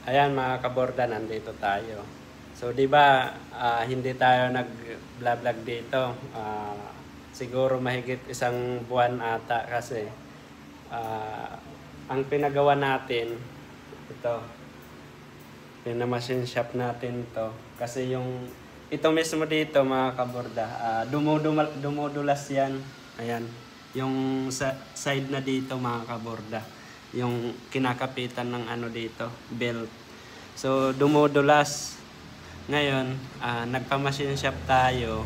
Ayan mga kaborda, nandito tayo. So, di ba hindi tayo nag-vlog dito? Siguro mahigit isang buwan ata kasi ang pinagawa natin, ito, pinamachine shop natin to. Kasi ito mismo dito mga kaborda, dumudulas yan. Ayan, yung side na dito mga kaborda. Yung kinakapitan ng ano dito, belt. So, dumudulas. Ngayon, nagpa-machine shop tayo.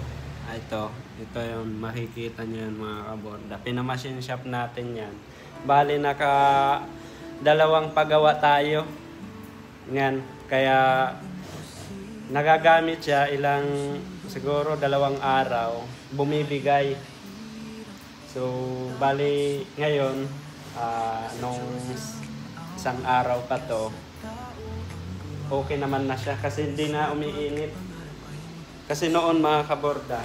Ito yung makikita nyo yan mga kaborda. Pinamachine shop natin yan. Bali, dalawang pagawa tayo. Yan. Kaya, nagagamit siya siguro 2 araw. Bumibigay. So, bali, ngayon, nung isang araw pa to, okay naman na siya kasi hindi na umiinit. Kasi noon mga kaborda,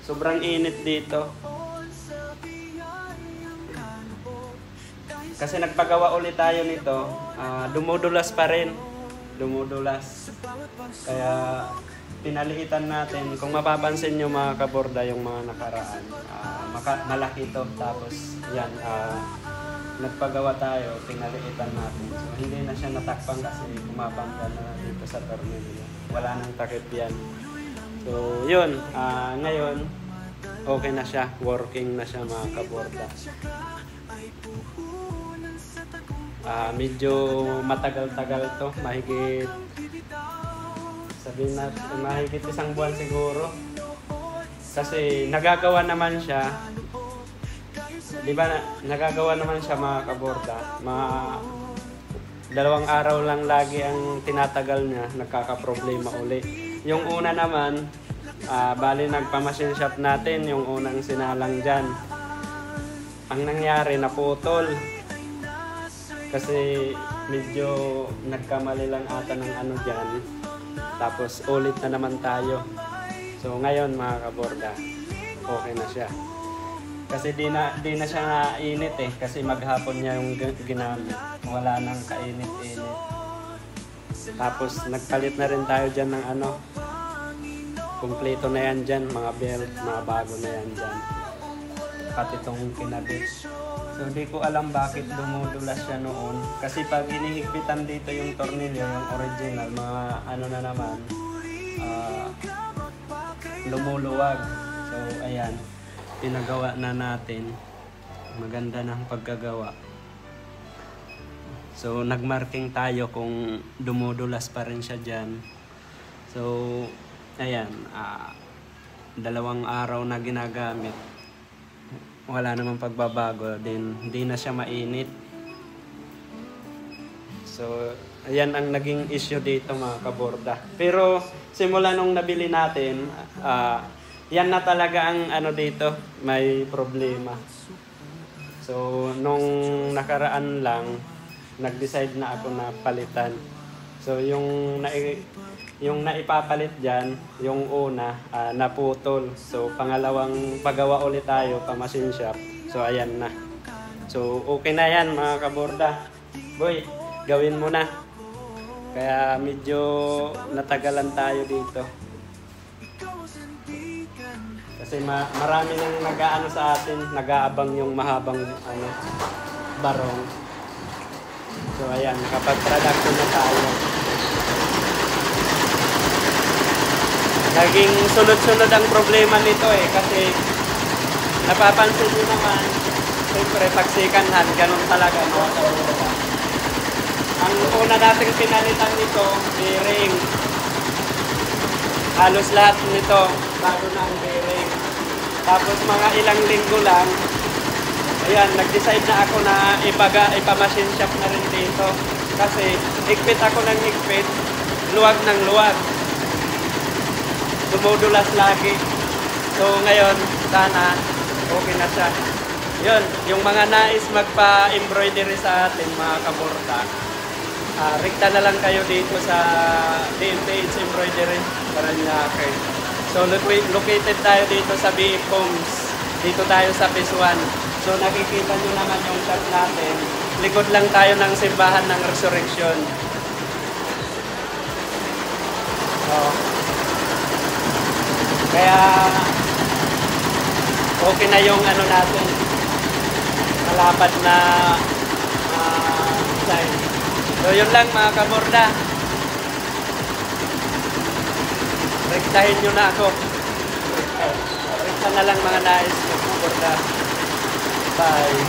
sobrang init dito. Kasi nagpagawa ulit tayo nito, dumudulas pa rin. Dumudulas. Kaya pinaliitan natin. Kung mapapansin nyo mga kaborda yung mga nakaraan, malaki to. Tapos yan, nagpagawa tayo, pinaliitan natin. So, hindi na siya natakpan kasi kumabangga na dito sa tornilyo. Wala nang takip yan. So, yun. Ngayon, okay na siya. Working na siya mga kaborda. Medyo matagal-tagal to. Mahigit, sabihin natin, mahigit 1 buwan siguro. Kasi nagagawa naman siya. Di ba nagagawa naman siya mga kaborda. 2 araw lang lagi ang tinatagal niya, nagkakaproblema uli. Yung una naman, bali nagpa-machine shop natin, yung unang sinalang dyan. Ang nangyari, naputol. Kasi medyo nagkamali lang ata ng ano dyan. Tapos ulit na naman tayo. So ngayon mga kaborda, okay na siya. Kasi di na siya init eh. Kasi maghapon niya yung ginamit. Wala nang kainit-init. Tapos nagpalit na rin tayo dyan ng ano. Kompleto na yan dyan. Mga belt, mga bago na yan dyan. Pati itong kinabit. So di ko alam bakit dumudulas siya noon. Kasi pag inihigpitan dito yung tornilyo, yung original, mga ano na naman, lumuluwag. So ayan. Pinagawa na natin. Maganda ng pagkagawa. So, nagmarking tayo kung dumudulas pa rin siya dyan. So, ayan. 2 araw na ginagamit. Wala namang pagbabago. Hindi na siya mainit. So, ayan ang naging issue dito mga kaborda. Pero, simula nung nabili natin, yan na talaga ang ano dito, may problema. So, nung nakaraan lang, nag-decide na ako na palitan. So, yung naipapalit dyan, yung una, naputol. So, pangalawang pagawa ulit tayo, pa-machine shop. So, ayan na. So, okay na yan mga kaborda. Boy, gawin mo na. Kaya medyo natagalan tayo dito. Kasi marami nang nag-aano sa atin, nag-aabang yung mahabang barong. So ayan, kapag production na tayo. Naging sunod-sunod ang problema nito eh, kasi napapansin nyo naman, siyempre pag second hand, ganun talaga mga kaborda. Ang una nating pinalitan nito, bearing. Halos lahat nito, bago na ang bearing. Tapos mga ilang linggo lang, ayan, nag-decide na ako na ipa-machine shop na rin dito. Kasi higpit ako ng higpit, luwag ng luwag. Dumudulas lagi. So ngayon, sana okay na siya. Yun, yung mga nais magpa-embroidery sa atin mga kaborda, rekta na lang kayo dito sa DMPH Embroidery Paranaque. So located tayo dito sa BF Homes. Dito tayo sa Phase 1. So nakikita nyo naman yung shop natin. likod lang tayo ng simbahan ng Resurrection. Oh. Kaya okay na yung ano natin, malapad na sign. So yun lang mga kaborda. Rektahin nyo na ako. Rekta na lang mga nais, mga kaborda. Bye.